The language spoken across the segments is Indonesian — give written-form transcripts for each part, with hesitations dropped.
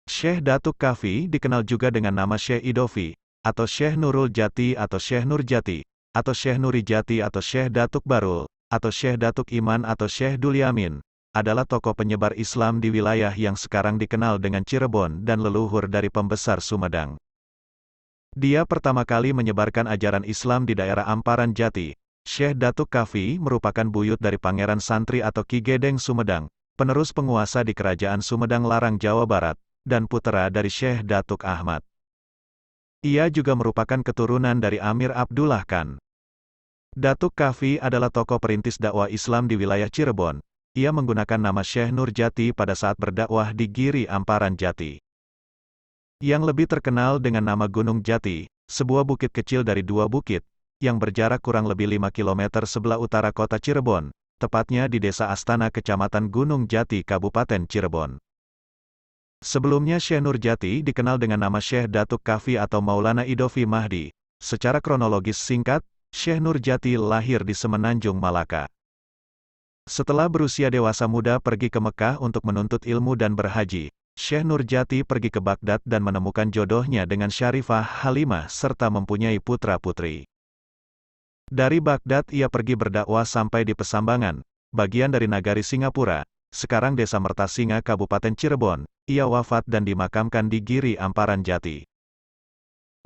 Syekh Datuk Kahfi dikenal juga dengan nama Syekh Idofi, atau Syekh Nurul Jati atau Syekh Nurjati, atau Syekh Nurijati atau Syekh Datuk Barul, atau Syekh Datuk Iman atau Syekh Dulyamin, adalah tokoh penyebar Islam di wilayah yang sekarang dikenal dengan Cirebon dan leluhur dari pembesar Sumedang. Dia pertama kali menyebarkan ajaran Islam di daerah Amparan Jati. Syekh Datuk Kahfi merupakan buyut dari Pangeran Santri atau Ki Gedeng Sumedang, penerus penguasa di Kerajaan Sumedang Larang Jawa Barat, dan putera dari Syekh Datuk Ahmad. Ia juga merupakan keturunan dari Amir Abdullah Khan. Datuk Kahfi adalah tokoh perintis dakwah Islam di wilayah Cirebon. Ia menggunakan nama Syekh Nurjati pada saat berdakwah di Giri Amparan Jati. Yang lebih terkenal dengan nama Gunung Jati, sebuah bukit kecil dari dua bukit, yang berjarak kurang lebih 5 km sebelah utara kota Cirebon, tepatnya di Desa Astana Kecamatan Gunung Jati Kabupaten Cirebon. Sebelumnya Syekh Nurjati dikenal dengan nama Syekh Datuk Kahfi atau Maulana Idofi Mahdi. Secara kronologis singkat, Syekh Nurjati lahir di Semenanjung Malaka. Setelah berusia dewasa muda pergi ke Mekah untuk menuntut ilmu dan berhaji, Syekh Nurjati pergi ke Baghdad dan menemukan jodohnya dengan Syarifah Halimah serta mempunyai putra-putri. Dari Baghdad ia pergi berdakwah sampai di Pesambangan, bagian dari Nagari Singapura, sekarang Desa Mertasinga Kabupaten Cirebon. Ia wafat dan dimakamkan di Giri Amparan Jati.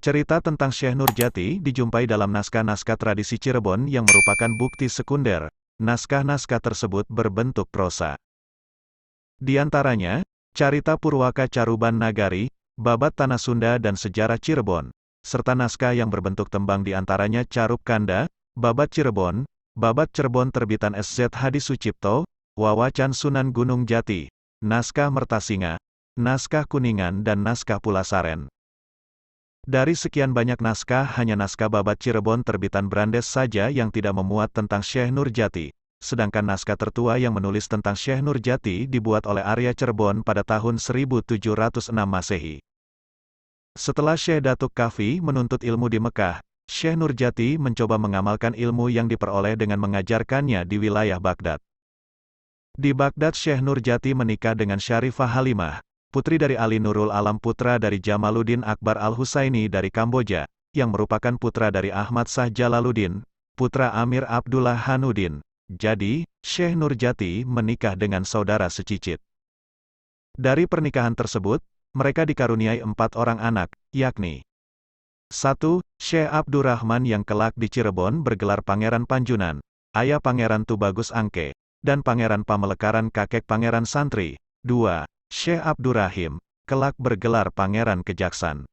Cerita tentang Syekh Nurjati dijumpai dalam naskah-naskah tradisi Cirebon yang merupakan bukti sekunder. Naskah-naskah tersebut berbentuk prosa. Di antaranya, Carita Purwaka Caruban Nagari, Babat Tanah Sunda dan Sejarah Cirebon, serta naskah yang berbentuk tembang di antaranya Carup Kanda, Babat Cirebon, Babat Cirebon terbitan SZ Hadi Sucipto, Wawacan Sunan Gunung Jati, Naskah Mertasinga, Naskah Kuningan dan Naskah Pulasaren. Dari sekian banyak naskah hanya naskah Babat Cirebon terbitan Brandes saja yang tidak memuat tentang Syekh Nurjati, sedangkan naskah tertua yang menulis tentang Syekh Nurjati dibuat oleh Arya Cirebon pada tahun 1706 Masehi. Setelah Syekh Datuk Kahfi menuntut ilmu di Mekah, Syekh Nurjati mencoba mengamalkan ilmu yang diperoleh dengan mengajarkannya di wilayah Baghdad. Di Baghdad Syekh Nurjati menikah dengan Syarifah Halimah, putri dari Ali Nurul Alam putra dari Jamaluddin Akbar Al-Husaini dari Kamboja, yang merupakan putra dari Ahmad Shah Jalaluddin, putra Amir Abdullah Hanuddin. Jadi, Syekh Nurjati menikah dengan saudara secicit. Dari pernikahan tersebut, mereka dikaruniai 4 orang anak, yakni 1. Syekh Abdurrahman yang kelak di Cirebon bergelar Pangeran Panjunan, ayah Pangeran Tubagus Angke, dan Pangeran Pamelekaran kakek Pangeran Santri. 2. Syekh Abdurrahim, kelak bergelar Pangeran Kejaksan.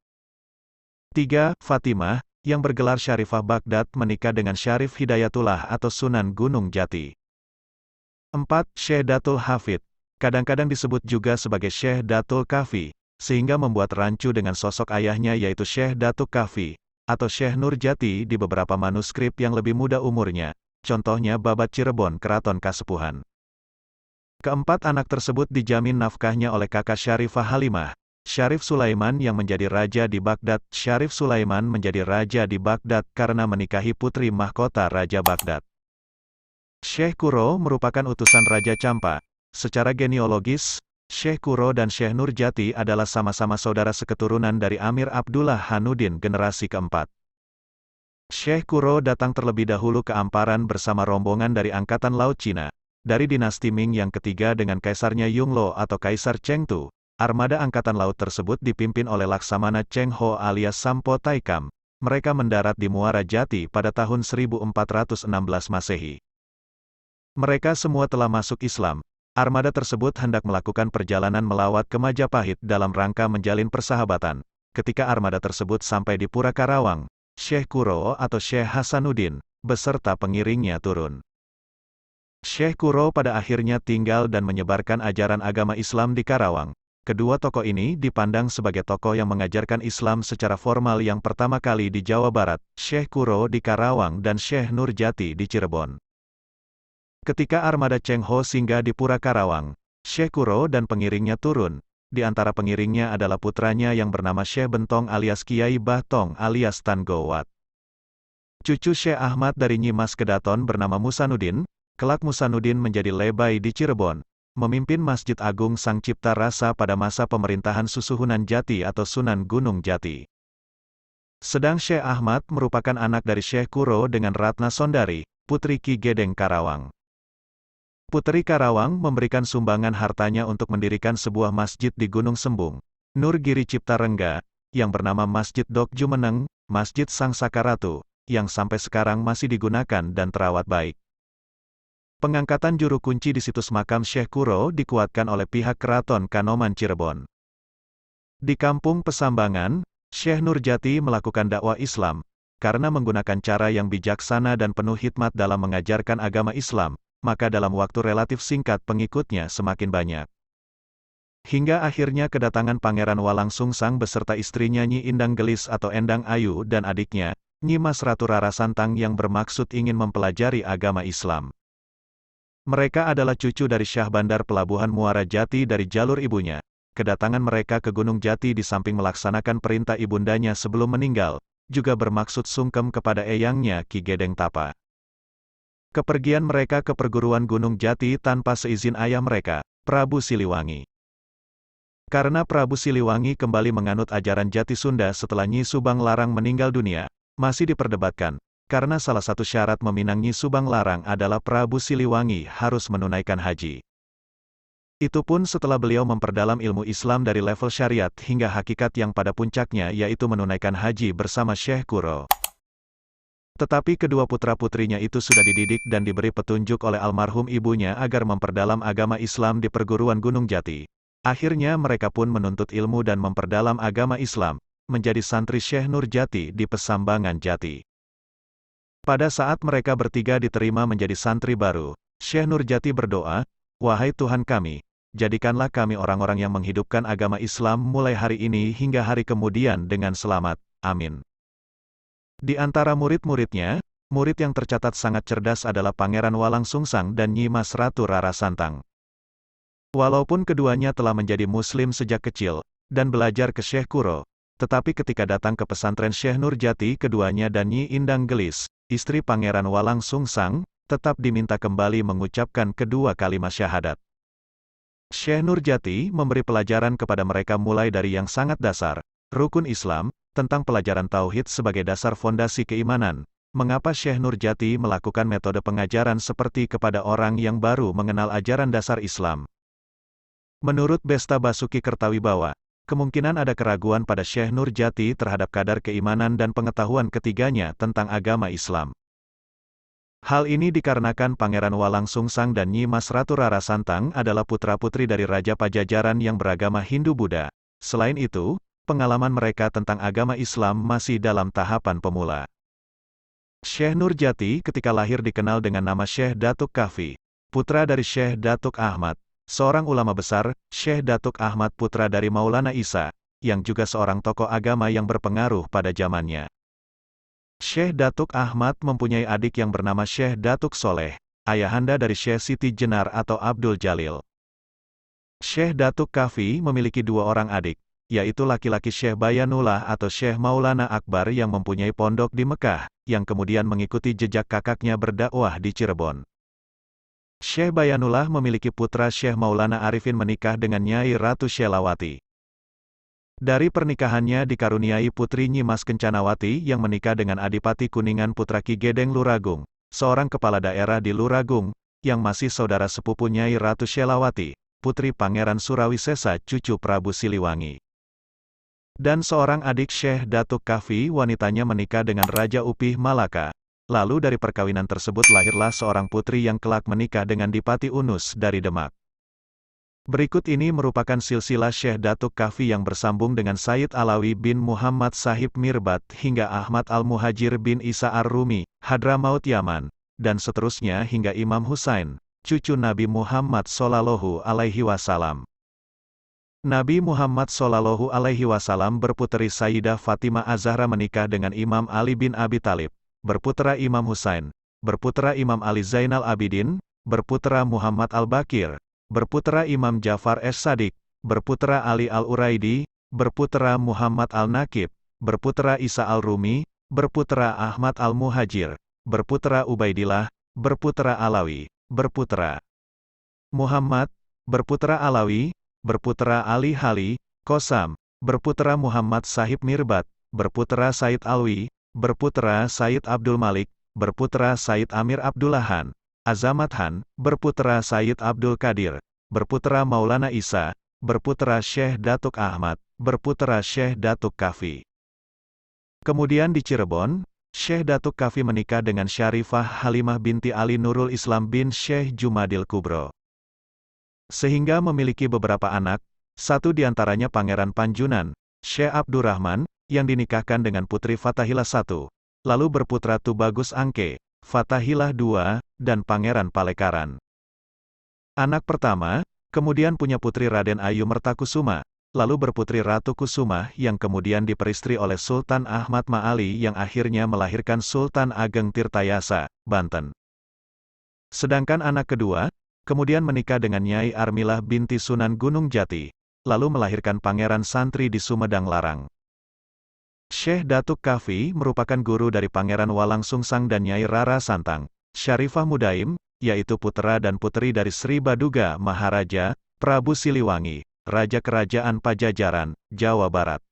3. Fatimah, yang bergelar Syarifah Baghdad menikah dengan Syarif Hidayatullah atau Sunan Gunung Jati. 4. Syekh Datul Hafid, kadang-kadang disebut juga sebagai Syekh Datul Kahfi, sehingga membuat rancu dengan sosok ayahnya yaitu Syekh Datuk Kahfi, atau Syekh Nurjati di beberapa manuskrip yang lebih muda umurnya, contohnya Babat Cirebon Keraton Kasepuhan. Keempat anak tersebut dijamin nafkahnya oleh kakak Syarifah Halimah, Syarif Sulaiman yang menjadi raja di Baghdad. Syarif Sulaiman menjadi raja di Baghdad karena menikahi putri mahkota Raja Baghdad. Syekh Kuro merupakan utusan Raja Campa. Secara genealogis, Syekh Kuro dan Syekh Nurjati adalah sama-sama saudara seketurunan dari Amir Abdullah Hanuddin generasi keempat. Syekh Kuro datang terlebih dahulu ke Amparan bersama rombongan dari Angkatan Laut Cina. Dari dinasti Ming yang ketiga dengan kaisarnya Yunglo atau Kaisar Chengtu, armada Angkatan Laut tersebut dipimpin oleh Laksamana Cheng Ho alias Sampo Taikam. Mereka mendarat di Muara Jati pada tahun 1416 Masehi. Mereka semua telah masuk Islam. Armada tersebut hendak melakukan perjalanan melawat ke Majapahit dalam rangka menjalin persahabatan. Ketika armada tersebut sampai di Pura Karawang, Syekh Kuro atau Syekh Hasanuddin, beserta pengiringnya turun. Syekh Kuro pada akhirnya tinggal dan menyebarkan ajaran agama Islam di Karawang. Kedua tokoh ini dipandang sebagai tokoh yang mengajarkan Islam secara formal yang pertama kali di Jawa Barat, Syekh Kuro di Karawang dan Syekh Nurjati di Cirebon. Ketika armada Cheng Ho singgah di Pura Karawang, Syekh Kuro dan pengiringnya turun. Di antara pengiringnya adalah putranya yang bernama Syekh Bentong alias Kiai Bahtong alias Tan Gowat. Cucu Syekh Ahmad dari Nyimas Kedaton bernama Musanuddin. Kelak Musanuddin menjadi lebay di Cirebon. memimpin Masjid Agung Sang Cipta Rasa pada masa pemerintahan Susuhunan Jati atau Sunan Gunung Jati. Sedang Syekh Ahmad merupakan anak dari Syekh Kuro dengan Ratna Sondari, putri Ki Gedeng Karawang. Putri Karawang memberikan sumbangan hartanya untuk mendirikan sebuah masjid di Gunung Sembung, Nurgiri Cipta Rengga, yang bernama Masjid Dok Jumeneng, Masjid Sang Sakaratu, yang sampai sekarang masih digunakan dan terawat baik. Pengangkatan juru kunci di situs makam Syekh Kuro dikuatkan oleh pihak Keraton Kanoman Cirebon. Di Kampung Pesambangan, Syekh Nurjati melakukan dakwah Islam, karena menggunakan cara yang bijaksana dan penuh hikmat dalam mengajarkan agama Islam, maka dalam waktu relatif singkat pengikutnya semakin banyak. Hingga akhirnya kedatangan Pangeran Walang Sungsang beserta istrinya Nyi Indang Gelis atau Endang Ayu dan adiknya, Nyi Mas Ratu Rara Santang yang bermaksud ingin mempelajari agama Islam. Mereka adalah cucu dari Syah Bandar Pelabuhan Muara Jati dari jalur ibunya. Kedatangan mereka ke Gunung Jati di samping melaksanakan perintah ibundanya sebelum meninggal, juga bermaksud sungkem kepada eyangnya Ki Gedeng Tapa. Kepergian mereka ke perguruan Gunung Jati tanpa seizin ayah mereka, Prabu Siliwangi. Karena Prabu Siliwangi kembali menganut ajaran Jati Sunda setelah Nyi Subang Larang meninggal dunia, masih diperdebatkan, karena salah satu syarat meminang Nyi Subang Larang adalah Prabu Siliwangi harus menunaikan haji. Itu pun setelah beliau memperdalam ilmu Islam dari level syariat hingga hakikat yang pada puncaknya yaitu menunaikan haji bersama Syekh Kuro. Tetapi kedua putra-putrinya itu sudah dididik dan diberi petunjuk oleh almarhum ibunya agar memperdalam agama Islam di perguruan Gunung Jati. Akhirnya mereka pun menuntut ilmu dan memperdalam agama Islam, menjadi santri Syekh Nurjati di Pesambangan Jati. Pada saat mereka bertiga diterima menjadi santri baru, Syekh Nurjati berdoa, "Wahai Tuhan kami, jadikanlah kami orang-orang yang menghidupkan agama Islam mulai hari ini hingga hari kemudian dengan selamat. Amin." Di antara murid-muridnya, murid yang tercatat sangat cerdas adalah Pangeran Walang Sungsang dan Nyi Mas Ratu Rara Santang. Walaupun keduanya telah menjadi Muslim sejak kecil, dan belajar ke Syekh Kuro, tetapi ketika datang ke pesantren Syekh Nurjati keduanya dan Nyi Indang Gelis, istri Pangeran Walang Sungsang, tetap diminta kembali mengucapkan kedua kalimat syahadat. Syekh Nurjati memberi pelajaran kepada mereka mulai dari yang sangat dasar, rukun Islam, tentang pelajaran tauhid sebagai dasar fondasi keimanan. Mengapa Syekh Nurjati melakukan metode pengajaran seperti kepada orang yang baru mengenal ajaran dasar Islam? Menurut Besta Basuki Kertawibawa, kemungkinan ada keraguan pada Syekh Nurjati terhadap kadar keimanan dan pengetahuan ketiganya tentang agama Islam. Hal ini dikarenakan Pangeran Walang Sungsang dan Nyi Mas Ratu Rara Santang adalah putra-putri dari Raja Pajajaran yang beragama Hindu-Buddha. Selain itu, pengalaman mereka tentang agama Islam masih dalam tahapan pemula. Syekh Nurjati ketika lahir dikenal dengan nama Syekh Datuk Kahfi, putra dari Syekh Datuk Ahmad, seorang ulama besar. Syekh Datuk Ahmad putra dari Maulana Isa, yang juga seorang tokoh agama yang berpengaruh pada zamannya. Syekh Datuk Ahmad mempunyai adik yang bernama Syekh Datuk Soleh, ayahanda dari Syekh Siti Jenar atau Abdul Jalil. Syekh Datuk Kahfi memiliki dua orang adik, yaitu laki-laki Syekh Bayanullah atau Syekh Maulana Akbar yang mempunyai pondok di Mekah, yang kemudian mengikuti jejak kakaknya berdakwah di Cirebon. Syekh Bayanullah memiliki putra Syekh Maulana Arifin menikah dengan Nyai Ratu Syelawati. Dari pernikahannya dikaruniai putri Nyi Mas Kencanawati yang menikah dengan Adipati Kuningan putra Ki Gedeng Luragung, seorang kepala daerah di Luragung, yang masih saudara sepupu Nyai Ratu Syelawati, putri Pangeran Surawisesa cucu Prabu Siliwangi. Dan seorang adik Syekh Datuk Kahfi wanitanya menikah dengan Raja Upih Malaka. Lalu dari perkawinan tersebut lahirlah seorang putri yang kelak menikah dengan Dipati Unus dari Demak. Berikut ini merupakan silsilah Syekh Datuk Kahfi yang bersambung dengan Sayyid Alawi bin Muhammad Sahib Mirbat hingga Ahmad Al-Muhajir bin Isa Ar-Rumi, Hadramaut Yaman, dan seterusnya hingga Imam Husain, cucu Nabi Muhammad Sallallahu Alaihi Wasallam. Nabi Muhammad Sallallahu Alaihi Wasallam berputeri Sayyidah Fatimah Az-Zahra menikah dengan Imam Ali bin Abi Thalib, berputera Imam Husain, berputera Imam Ali Zainal Abidin, berputera Muhammad Al-Bakir, berputera Imam Ja'far Es-Sadiq, berputera Ali Al-Uraidi, berputera Muhammad Al-Nakib, berputera Isa Al-Rumi, berputera Ahmad Al-Muhajir, berputera Ubaidillah, berputera Alawi, berputera Muhammad, berputra Alawi, berputra Ali Hali, Kosam, berputra Muhammad Sahib Mirbat, berputra Said Alwi, berputra Said Abdul Malik, berputra Said Amir Abdullahan, Azamat Han, berputra Said Abdul Qadir, berputra Maulana Isa, berputra Syekh Datuk Ahmad, berputra Syekh Datuk Kafi. Kemudian di Cirebon, Syekh Datuk Kafi menikah dengan Syarifah Halimah binti Ali Nurul Islam bin Syekh Jumadil Kubro. Sehingga memiliki beberapa anak, satu diantaranya Pangeran Panjunan, Syekh Abdurrahman, yang dinikahkan dengan Putri Fatahillah I, lalu berputra Tubagus Angke, Fatahillah II, dan Pangeran Palekaran. Anak pertama, kemudian punya putri Raden Ayu Mertakusuma, lalu berputri Ratu Kusuma yang kemudian diperistri oleh Sultan Ahmad Ma'ali yang akhirnya melahirkan Sultan Ageng Tirtayasa, Banten. Sedangkan anak kedua, kemudian menikah dengan Nyai Armilah binti Sunan Gunung Jati, lalu melahirkan Pangeran Santri di Sumedang Larang. Syekh Datuk Kafi merupakan guru dari Pangeran Walang Sungsang dan Nyai Rara Santang, Syarifah Mudaim, yaitu putra dan putri dari Sri Baduga Maharaja, Prabu Siliwangi, Raja Kerajaan Pajajaran, Jawa Barat.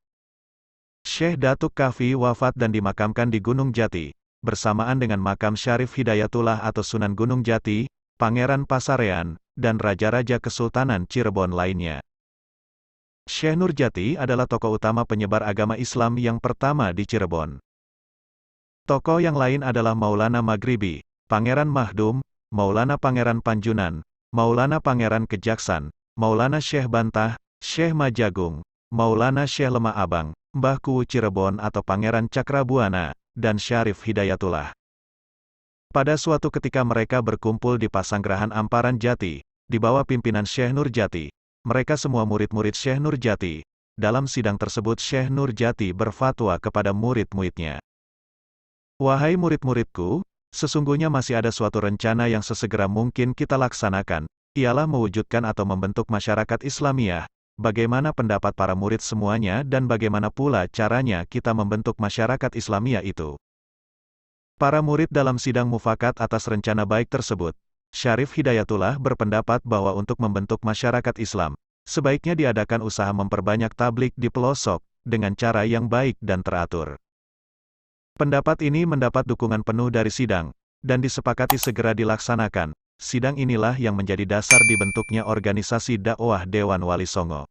Syekh Datuk Kafi wafat dan dimakamkan di Gunung Jati, bersamaan dengan makam Syarif Hidayatullah atau Sunan Gunung Jati, Pangeran Pasarean, dan Raja-Raja Kesultanan Cirebon lainnya. Syekh Nurjati adalah tokoh utama penyebar agama Islam yang pertama di Cirebon. Tokoh yang lain adalah Maulana Maghribi, Pangeran Mahdum, Maulana Pangeran Panjunan, Maulana Pangeran Kejaksan, Maulana Syekh Bantah, Syekh Majagung, Maulana Syekh Lemah Abang, Mbah Kuwu Cirebon atau Pangeran Cakrabuana, dan Syarif Hidayatullah. Pada suatu ketika mereka berkumpul di Pasanggerahan Amparan Jati, di bawah pimpinan Syekh Nurjati. Mereka semua murid-murid Syekh Nurjati. Dalam sidang tersebut Syekh Nurjati berfatwa kepada murid-muridnya. Wahai murid-muridku, sesungguhnya masih ada suatu rencana yang sesegera mungkin kita laksanakan, ialah mewujudkan atau membentuk masyarakat Islamiyah. Bagaimana pendapat para murid semuanya dan bagaimana pula caranya kita membentuk masyarakat Islamiyah itu? Para murid dalam sidang mufakat atas rencana baik tersebut. Syarif Hidayatullah berpendapat bahwa untuk membentuk masyarakat Islam, sebaiknya diadakan usaha memperbanyak tablik di pelosok, dengan cara yang baik dan teratur. Pendapat ini mendapat dukungan penuh dari sidang, dan disepakati segera dilaksanakan. Sidang inilah yang menjadi dasar dibentuknya organisasi dakwah Dewan Wali Songo.